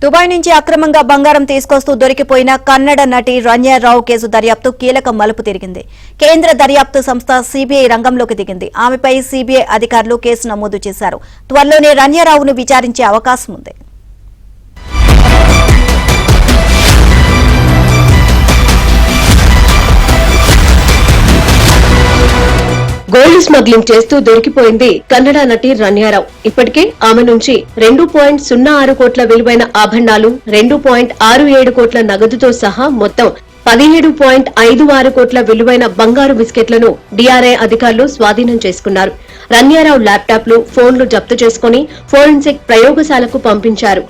Dubai నుంచి అక్రమంగా బంగారం తీసుకొస్తూ దొరికిపోయిన కన్నడ నటి రణ్యారావు కేసు దర్యాప్తు కీలక మలుపు తిరిగింది. కేంద్ర దర్యాప్తు సంస్థ సిబిఐ రంగంలోకి దిగింది. ఆమెపై సిబిఐ అధికారులు కేసు నమోదు చేశారు. త్వరలోనే రణ్యారావును విచారించే అవకాశం ఉంది. గోల్డ్ స్మగ్లింగ్ చేస్తూ దొరికిపోయింది కన్నడ నటి రణ్యారావు. ఇప్పటికే ఆమె నుంచి 2.06 కోట్ల విలువైన ఆభరణాలు, 2.67 కోట్ల నగదుతో సహా మొత్తం 17.56 కోట్ల విలువైన బంగారు బిస్కెట్లను డిఆర్ఐ అధికారులు స్వాధీనం చేసుకున్నారు. రణ్యారావు ల్యాప్టాప్లు, ఫోన్లు జప్తు చేసుకుని ఫోరెన్సిక్ ప్రయోగశాలకు పంపించారు.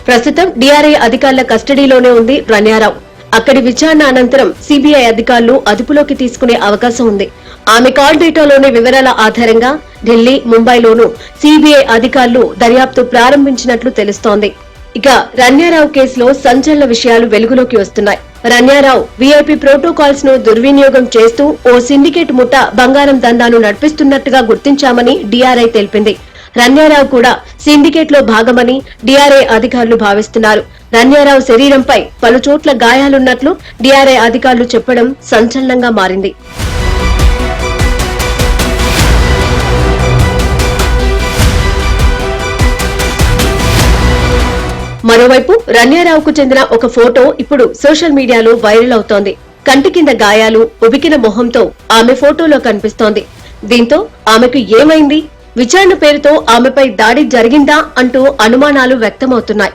ప్రస్తుతం డిఆర్ఐ అధికారుల కస్టడీలోనే ఉంది రణ్యారావు. అక్కడి విచారణ అనంతరం సిబిఐ అధికారులు అదుపులోకి తీసుకునే అవకాశం ఉంది. ఆమె కాల్ డేటాలోని వివరాల ఆధారంగా ఢిల్లీ, ముంబైలోనూ సిబిఐ అధికారులు దర్యాప్తు ప్రారంభించినట్లు తెలుస్తోంది. ఇక రణ్యారావు కేసులో సంచలన విషయాలు వెలుగులోకి వస్తున్నాయి. రణ్యారావు వీఐపీ ప్రోటోకాల్స్ ను దుర్వినియోగం చేస్తూ ఓ సిండికేట్ ముఠ బంగారం దందాను నడిపిస్తున్నట్టుగా గుర్తించామని డిఆర్ఐ తెలిపింది. రణ్యారావు కూడా సిండికేట్ లో భాగమని డిఆర్ఐ అధికారులు భావిస్తున్నారు. రణ్యారావు శరీరంపై పలు చోట్ల గాయాలున్నట్లు డిఆర్ఐ అధికారులు చెప్పడం సంచలనంగా మారింది. మరోవైపు రణ్యారావుకు చెందిన ఒక ఫోటో ఇప్పుడు సోషల్ మీడియాలో వైరల్ అవుతోంది. కంటి కింద గాయాలు, ఉబికిన మొహంతో ఆమె ఫోటోలో కనిపిస్తోంది. దీంతో ఆమెకు ఏమైంది, విచారణ పేరుతో ఆమెపై దాడి జరిగిందా అంటూ అనుమానాలు వ్యక్తమవుతున్నాయి.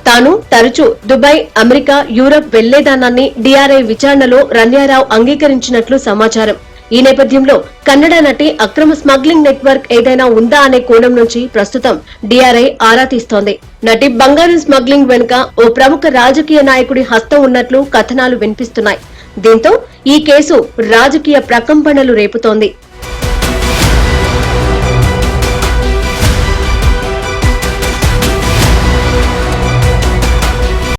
తాను తరచూ దుబాయ్, అమెరికా, యూరప్ వెళ్లేదానాన్ని డిఆర్ఐ విచారణలో రణ్యారావు అంగీకరించినట్లు సమాచారం. ఈ నేపథ్యంలో కన్నడ నటి అక్రమ స్మగ్లింగ్ నెట్వర్క్ ఏదైనా ఉందా అనే కోణం నుంచి ప్రస్తుతం డిఆర్ఐ ఆరా తీస్తోంది. నటి బంగారం స్మగ్లింగ్ వెనుక ఓ ప్రముఖ రాజకీయ నాయకుడి హస్తం ఉన్నట్లు కథనాలు వినిపిస్తున్నాయి. దీంతో ఈ కేసు రాజకీయ ప్రకంపనలు రేపుతోంది.